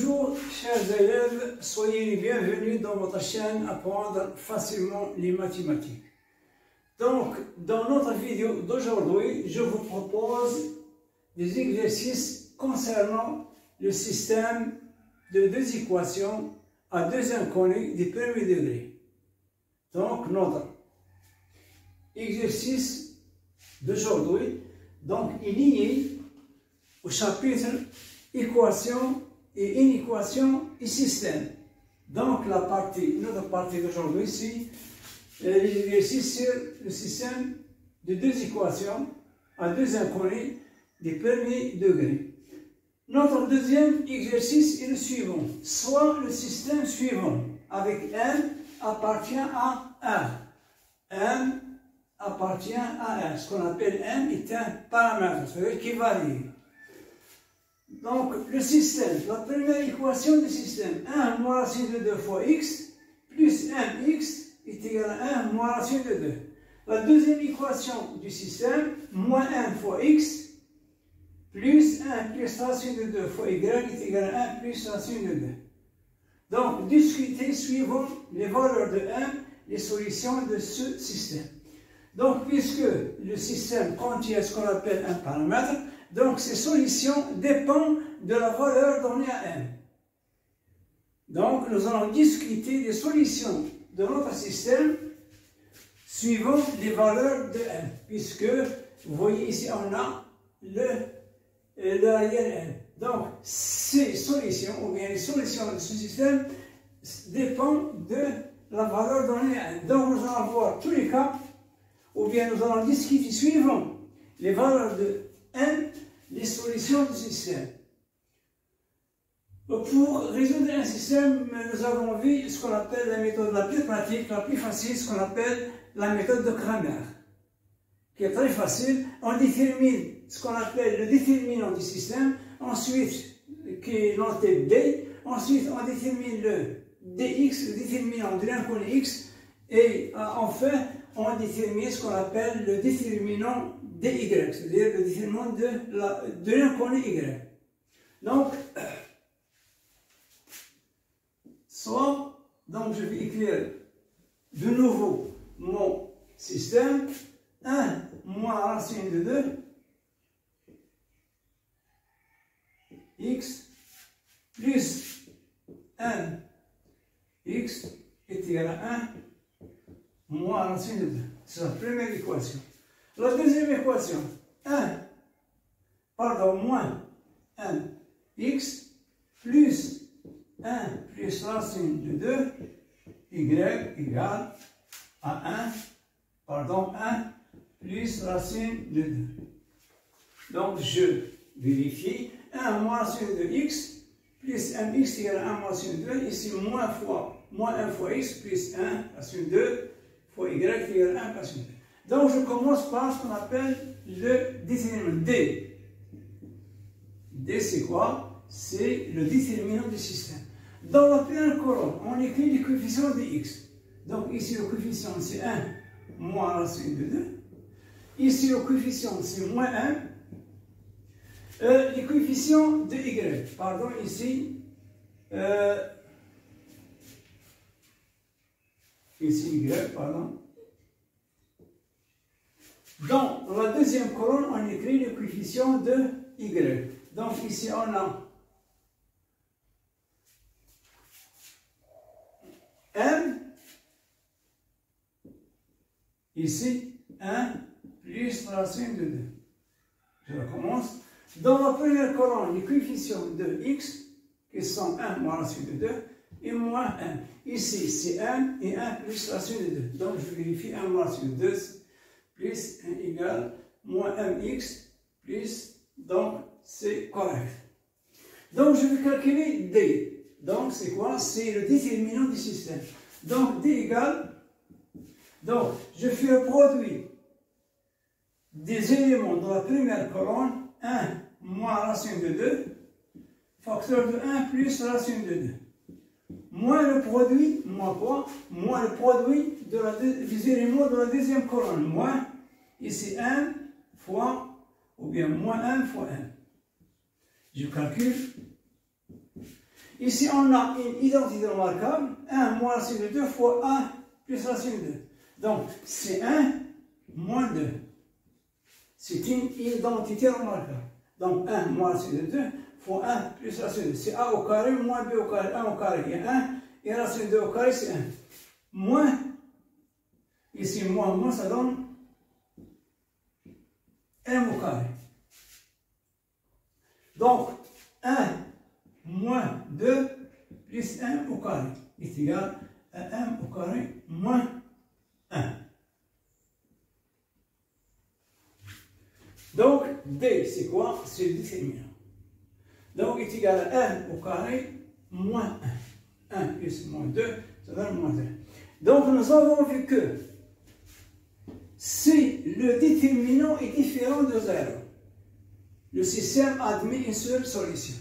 Bonjour chers élèves, soyez les bienvenus dans votre chaîne Apprendre facilement les mathématiques. Donc, dans notre vidéo d'aujourd'hui, je vous propose des exercices concernant le système de deux équations à deux inconnus du premier degré. Donc, notre exercice d'aujourd'hui est lié au chapitre équation et inéquation et système. Donc, notre partie d'aujourd'hui, c'est l'exercice sur le système de deux équations à deux inconnus du premier degré. Notre deuxième exercice est le suivant. Soit le système suivant, avec m appartient à 1. M appartient à 1. Ce qu'on appelle m est un paramètre, c'est-à-dire qui varie. Donc, le système, la première équation du système, 1 moins racine de 2 fois x, plus mx est égal à 1 moins racine de 2. La deuxième équation du système, moins 1 fois x, plus 1 plus racine de 2 fois y est égal à 1 plus racine de 2. Donc, discuter suivant les valeurs de m, les solutions de ce système. Donc, puisque le système contient ce qu'on appelle un paramètre, donc ces solutions dépendent de la valeur donnée à m. Donc, nous allons discuter des solutions de notre système suivant les valeurs de m, puisque vous voyez ici, on a le réel m. Donc, ces solutions, ou bien les solutions de ce système, dépendent de la valeur donnée à m. Donc, nous allons voir tous les cas, ou bien nous allons discuter suivant les valeurs de m, les solutions du système. Pour résoudre un système, nous avons vu ce qu'on appelle la méthode la plus pratique, la plus facile, ce qu'on appelle la méthode de Cramer, qui est très facile. On détermine ce qu'on appelle le déterminant du système, ensuite, qui est noté D, ensuite on détermine le dx, le déterminant de l'inconnu x, et enfin, on détermine ce qu'on appelle le déterminant dy, c'est-à-dire le déterminant de l'inconnu y. Donc, donc je vais écrire de nouveau mon système, 1 moins racine de 2, x plus 1 x est égal à 1 moins racine de 2. C'est la première équation. La deuxième équation, moins 1 x plus 1 plus racine de 2 y égale à 1 plus racine de 2. Donc je vérifie 1 moins racine de x plus mx égale à 1 moins racine de 2. Ici moins 1 fois x plus 1 racine de 2 fois y égale à 1 racine de 2. Donc je commence par ce qu'on appelle le déterminant D. D c'est quoi? C'est le déterminant du système. Dans la première colonne, on écrit les coefficients de x. Donc ici le coefficient c'est 1 moins racine de 2. Ici le coefficient c'est moins 1. Les coefficients de y, pardon, ici, y, pardon. Dans la deuxième colonne, on écrit le coefficient de y. Donc ici on a m, ici 1 plus racine de 2. Je recommence. Dans la première colonne, les coefficients de x, qui sont 1 moins racine de 2, et moins 1. Ici, c'est 1 et 1 plus racine de 2. Donc, je vérifie 1 moins racine de 2 plus 1 égale moins mx plus, donc, c'est correct. Donc, je vais calculer D. Donc, c'est quoi? C'est le déterminant du système. Donc, D égale, donc, je fais le produit des éléments de la première colonne, 1 moins racine de 2, facteur de 1 plus racine de 2. Moins le produit, moins quoi? Moins le produit des éléments de la deuxième colonne. Moins, ici 1 fois, ou bien moins 1 fois 1. Je calcule. Ici, on a une identité remarquable, 1 moins racine de 2 fois 1 plus racine de 2. Donc, c'est 1 moins 2. C'est une identité remarquable. Donc, 1 moins racine de 2 fois 1 plus racine de 2. C'est a au carré moins b au carré. 1 au carré, il y a 1. Et racine de 2 au carré, c'est 1. Moins, ici, moins, ça donne m au carré. Donc, 1 moins 2 plus m au carré est égal à m au carré moins 1. Donc, D, c'est quoi? C'est le déterminant. Donc, est égal à m au carré moins 1. 1 plus moins 2, ça donne moins 1. Donc, nous avons vu que si le déterminant est différent de 0, le système admet une seule solution.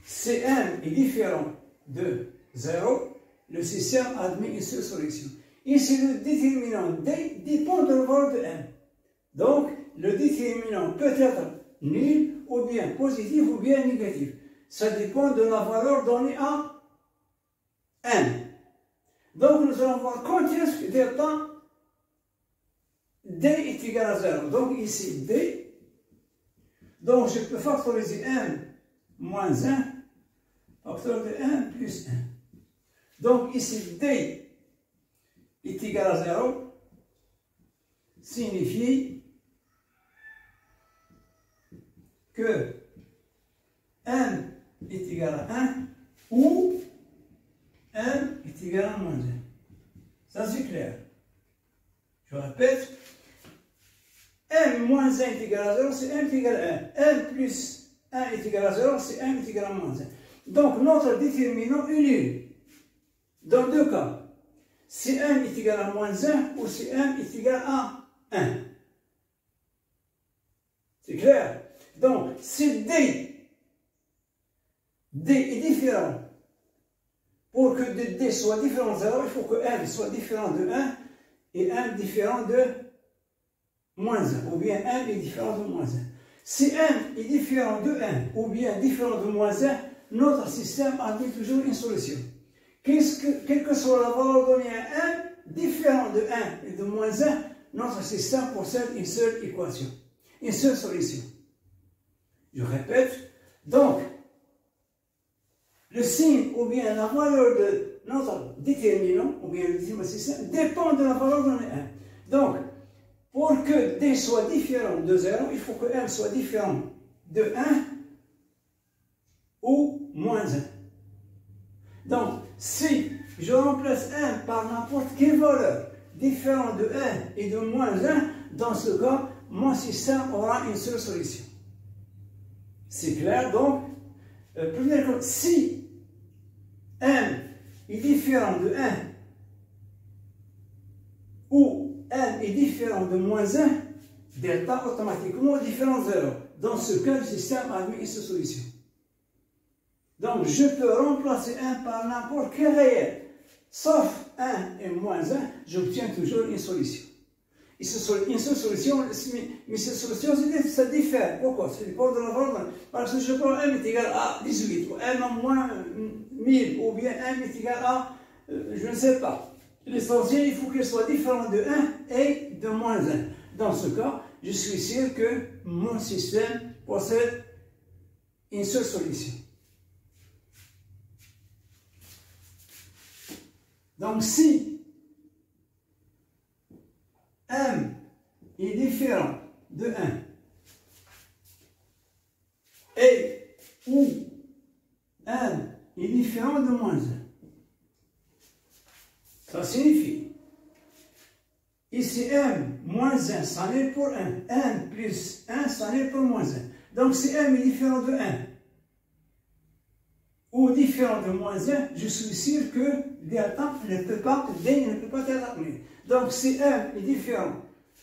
Si m est différent de 0, le système admet une seule solution. Ici, le déterminant D dépend de la valeur de m. Donc, le déterminant peut être nul, ou bien positif, ou bien négatif. Ça dépend de la valeur donnée à m. Donc, nous allons voir quand est-ce que delta D est égal à 0. Donc, ici, D. Donc, je peux factoriser m moins 1, facteur de 1 plus 1. Donc, ici, D est égal à 0, signifie que m est égal à 1 ou m est égal à moins 1. Ça, c'est clair. Je répète, m moins 1 est égal à 0, c'est m est égal à 1. m plus 1 est égal à 0, c'est m est égal à moins 1. Donc, notre déterminant est nul. Dans deux cas, si m est égal à moins 1 ou si m est égal à 1. C'est clair? Donc, si D est différent, pour que D soit différent de 0, il faut que m soit différent de 1 et m différent de moins 1, ou bien m est différent de moins 1. Si m est différent de 1 ou bien différent de moins 1, notre système admet toujours une solution. Quelle que soit la valeur donnée à m, différent de 1 et de moins 1, notre système possède une seule équation, une seule solution. Je répète, donc, le signe ou bien la valeur de notre déterminant, ou bien le déterminant système, dépend de la valeur donnée à 1. Donc, pour que D soit différent de 0, il faut que M soit différent de 1 ou moins 1. Donc, si je remplace 1 par n'importe quelle valeur différente de 1 et de moins 1, dans ce cas, mon système aura une seule solution. C'est clair? Donc, première chose, si m est différent de 1 ou m est différent de moins 1, delta automatiquement est différent de 0. Dans ce cas, le système admet une seule solution. Donc, je peux remplacer 1 par n'importe quel réel, sauf 1 et moins 1, j'obtiens toujours une solution. Et une seule solution, mais cette solution, ça diffère. Pourquoi? Ça dépend de la valeur. Parce que je prends m est égal à 18, ou m en moins 1000, ou bien m est égal à, je ne sais pas. L'essentiel, il faut qu'il soit différent de 1 et de moins 1. Dans ce cas, je suis sûr que mon système possède une seule solution. Donc, si m est différent de 1 et ou m est différent de moins 1, ça signifie, ici m moins 1, ça n'est pour 1, m plus 1, ça n'est pour moins 1. Donc si m est différent de 1 ou différent de moins 1, je suis sûr que delta ne peut pas être admis. Donc si m est différent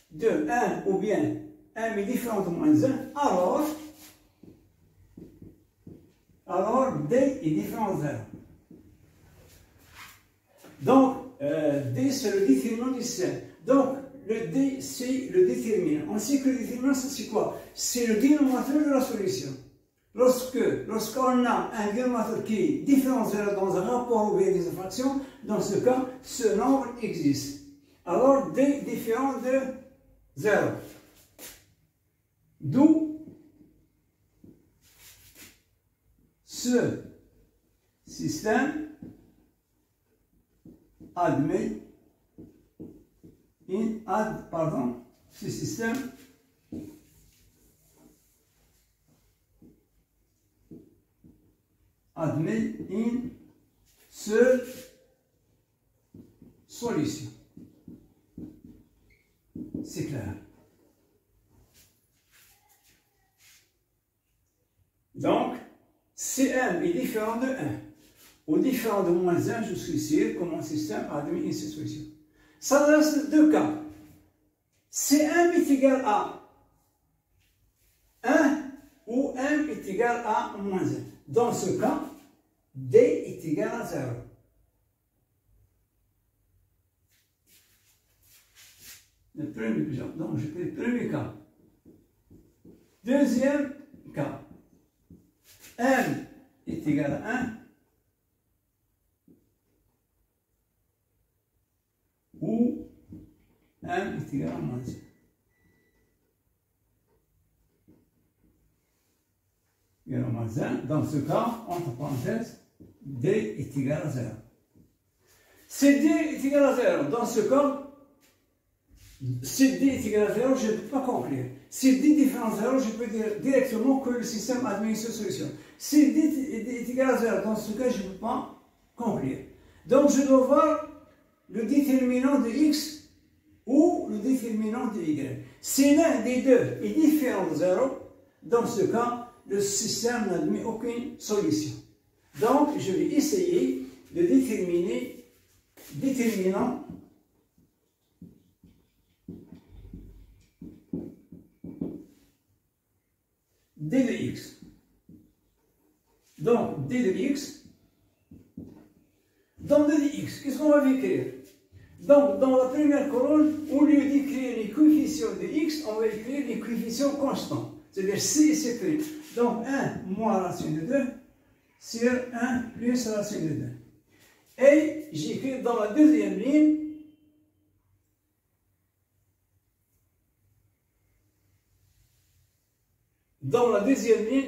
de 1 ou bien m est différent de moins 1, alors D est différent de 0. Donc, D c'est le déterminant du système. Donc, le D c'est le déterminant. On sait que le déterminant c'est quoi? C'est le dénominateur de la solution. Lorsqu'on a un géométre qui est différent de 0 dans un rapport ouvert des fractions, dans ce cas, ce nombre existe. Alors, D différent de 0. D'où ce système admet ce système admet une seule solution. C'est clair. Donc, Cm est différent de 1. Ou différent de moins 1, je suis sûr que mon système admet une seule solution. Ça reste deux cas. Cm est égal à 1 ou m est égal à moins 1. Dans ce cas, D est égal à 0. Le premier cas. Donc, je fais le premier cas. Deuxième cas. M est égal à 1 ou m est égal à moins 1. Égal à moins 1. Dans ce cas, entre parenthèses, D est égal à 0. Si D est égal à 0, dans ce cas, si D est égal à 0, je ne peux pas conclure. Si D est différent de 0, je peux dire directement que le système admet une seule solution. Si D est égal à 0, dans ce cas, je ne peux pas conclure. Donc, je dois voir le déterminant de x ou le déterminant de y. Si l'un des deux est différent de 0, dans ce cas, le système n'admet aucune solution. Donc, je vais essayer de déterminer déterminant d de x. Donc, d de x, dans d de x, qu'est-ce qu'on va écrire? Donc, dans la première colonne, au lieu d'écrire les coefficients de x, on va écrire les coefficients constants, c'est-à-dire c et c'. Donc, 1 moins racine de 2 sur 1 plus racine de 2. Et j'écris dans la deuxième ligne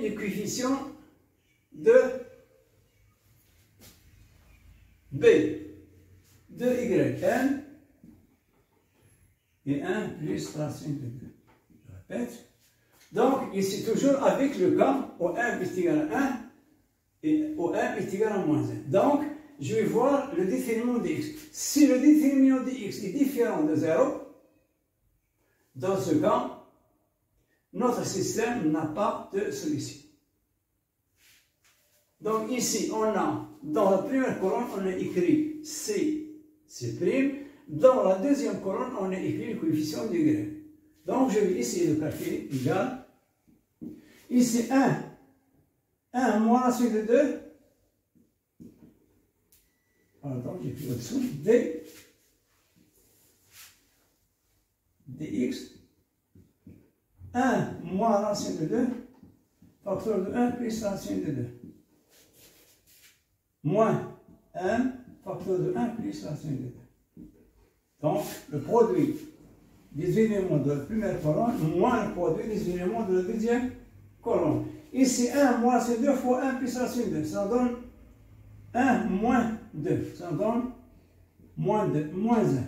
les coefficients de b, de yn et 1 plus racine de 2. Je répète. Donc, ici, toujours avec le cas où m est égal à 1 et où m est égal à moins 1. Donc, je vais voir le déterminant de x. Si le déterminant de x est différent de 0, dans ce cas, notre système n'a pas de solution. Donc ici, on a, dans la première colonne, on a écrit C, C'. Dans la deuxième colonne, on a écrit le coefficient de y. Donc je vais essayer de calculer égal. Ici, 1 moins racine de 2. Pardon, j'écris au-dessous. D, dx. 1 moins racine de 2, facteur de 1 plus racine de 2. Moins 1, facteur de 1 plus racine de 2. Donc, le produit des éléments de la première colonne moins le produit des éléments de la deuxième colonne. Ici, 1 moins racine de 2 fois 1 plus racine de 2. Ça donne 1 moins 2. Ça donne moins 1.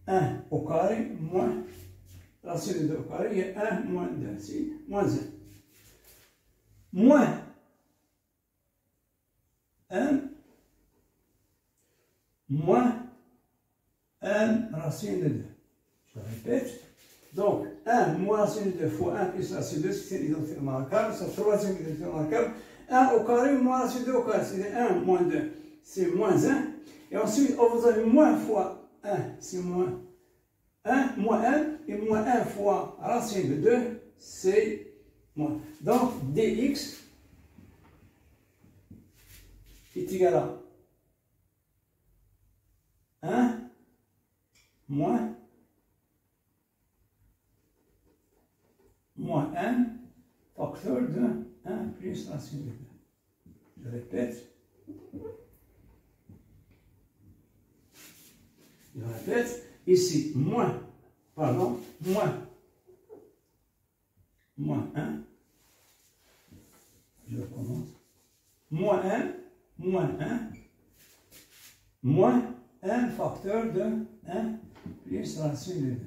1 au carré moins racine de 2 au carré, il y a 1 moins 2, c'est moins 1. Moins 1 moins 1 racine de 2. Je répète. Donc, 1 moins racine de 2 fois 1 plus racine de 2, c'est l'identité remarquable, c'est la troisième identité remarquable. 1 au carré moins racine de 2 au carré, c'est 1 moins 2, c'est moins 1. Et ensuite, vous avez moins fois 1, c'est moins 1, moins 1, et moins 1 fois racine de 2, c'est moins. Donc, dx est égal à 1 moins 1 facteur de 1 plus racine de 2. Je répète. Je répète. Ici, moins 1. Je recommence. Moins 1 facteur de 1 plus racine de 2.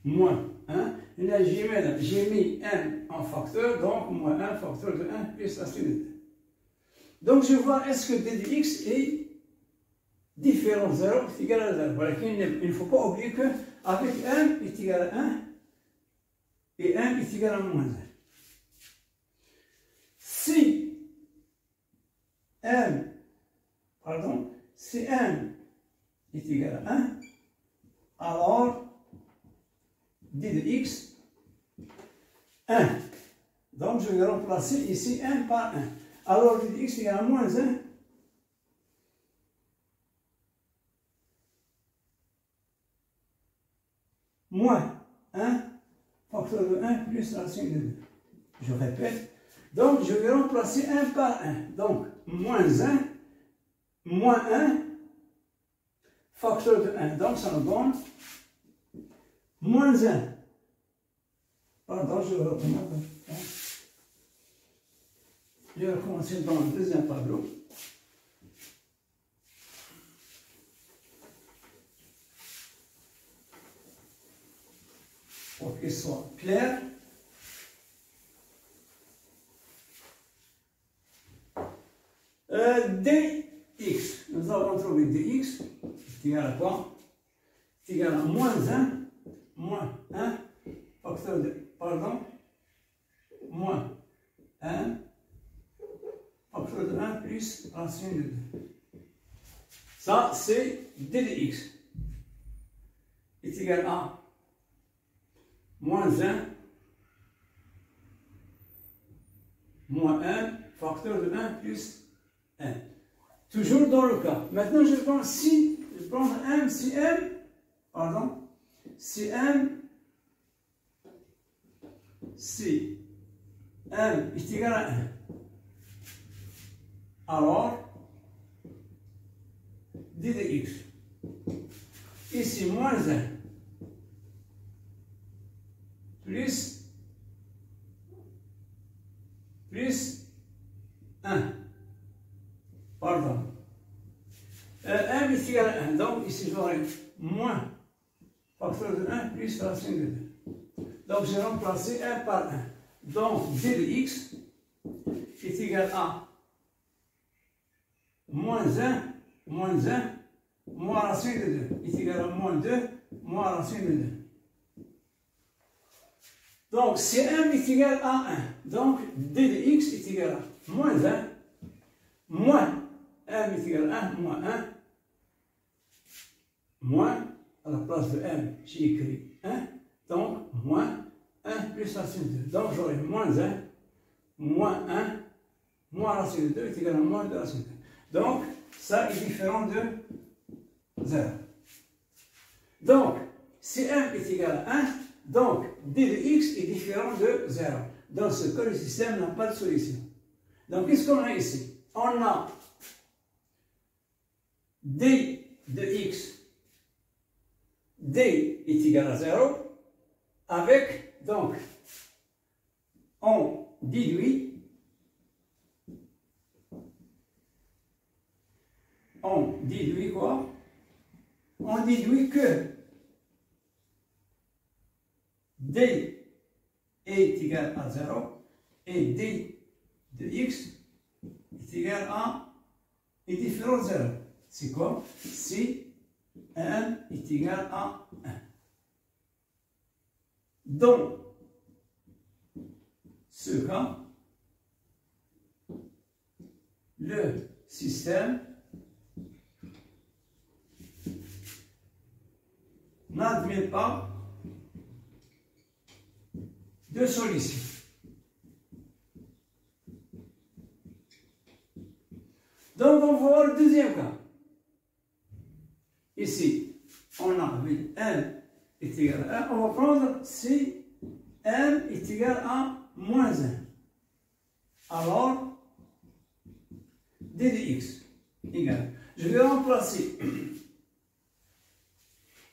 Moins 1. Et là, j'ai mis 1 en facteur, donc moins 1 facteur de 1 plus racine de 2. Donc, je vois est-ce que d de x est différent de 0 est égal à 0. Voilà, il ne faut pas oublier qu'avec 1 est égal à 1 et 1 est égal à moins 1. Si n est égal à 1, alors d de x 1. Donc, je vais remplacer ici 1 par 1. Alors, d de x est égal à moins 1. Moins 1 facteur de 1 plus racine de 2. Je répète. Donc, je vais remplacer 1 par 1. Donc, moins 1 facteur de 1. Donc, ça nous donne moins 1. Pardon, je recommence. Je vais recommencer dans le deuxième tableau. Pour qu'il soit clair. Dx, nous avons trouvé dx, c'est égal à quoi? C'est égal à moins 1, facteur de, moins 1, facteur de 1 plus racine de 2. Ça, c'est d de x est égal à moins 1, facteur de 1 plus 1. Toujours dans le cas. Maintenant, je prends m, si m est égal à 1. Alors, d de x. Ici, moins 1 plus 1. Pardon. M est égal à 1. Donc, ici, j'aurai moins facteur de 1 plus racine de 2. Donc, j'ai remplacé 1 par 1. Donc, d de x est égal à moins 1, moins racine de 2. Est égal à moins 2, moins racine de 2. Donc, si m est égal à 1, donc d de x est égal à moins 1, moins m est égal à 1, moins 1, moins, à la place de m, j'ai écrit 1, donc moins 1 plus racine de 2. Donc, j'aurai moins 1, moins racine de 2 est égal à moins 2 racine de 2. Donc, ça est différent de 0. Donc, si m est égal à 1, donc d de x est différent de 0. Dans ce cas, le système n'a pas de solution. Donc, qu'est-ce qu'on a ici? On a d de x, d est égal à 0, avec, donc, on déduit quoi? On déduit que d est égal à 0 et d de x est égal à est différent de 0. C'est quoi? Si m est égal à 1. Dans ce cas, le système n'admet pas de solution. Donc, on va voir le deuxième cas. Ici, on a on va prendre si m est égal à moins 1. Alors, d de x égale. Je vais remplacer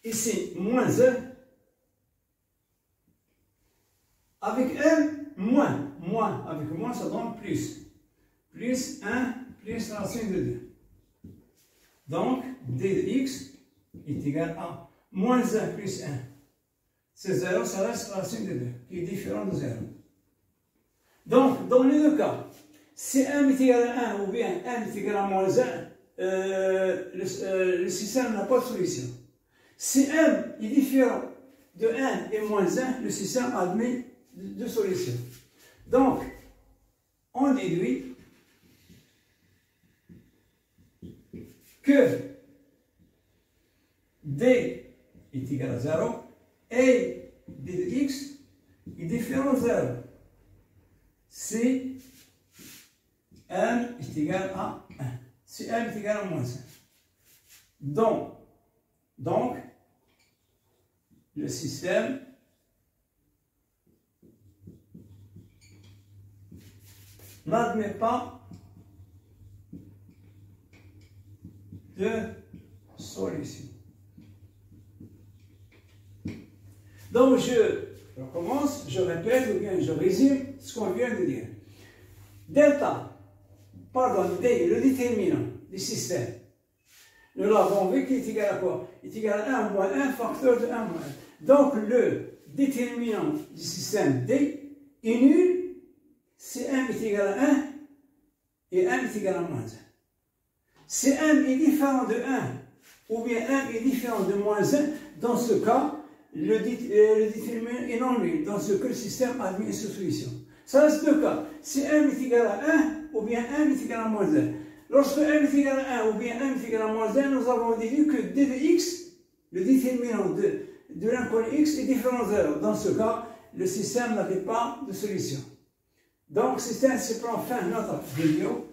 ici moins 1 avec m moins. Avec moins, ça donne plus. Plus 1 plus racine de 2. Donc, d de x est égal à moins 1 plus 1. C'est 0, ça reste racine de 2, qui est différent de 0. Donc, dans les deux cas, si m est égal à 1 ou bien m est égal à moins 1, le système n'a pas de solution. Si m est différent de 1 et moins 1, le système admet deux solutions. Donc, on déduit que d est égal à 0 et d de x est différent de 0 si m est égal à 1. Si m est égal à moins 1. Donc, le système n'admet pas de solution. Donc, je recommence, je répète ou bien je résume ce qu'on vient de dire. D, le déterminant du système, nous l'avons vu qu'il est égal à quoi? Il est égal à 1 moins 1 facteur de 1 moins 1. Donc, le déterminant du système D est nul si m est égal à 1 et m est égal à moins 1. Si m est différent de 1 ou bien m est différent de moins 1, dans ce cas, le déterminant est non nul. Dans ce cas, le système admet une solution. Ça reste deux cas. Si m est égal à 1 ou bien m est égal à moins 1. Lorsque m est égal à 1 ou bien m est égal à moins 1, nous avons déduit que d de x, le déterminant de l'inconnu x, est différent de 0. Dans ce cas, le système n'avait pas de solution. Donc, c'est ainsi prend fin notre vidéo.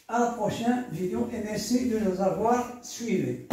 À la prochaine vidéo et merci de nous avoir suivis.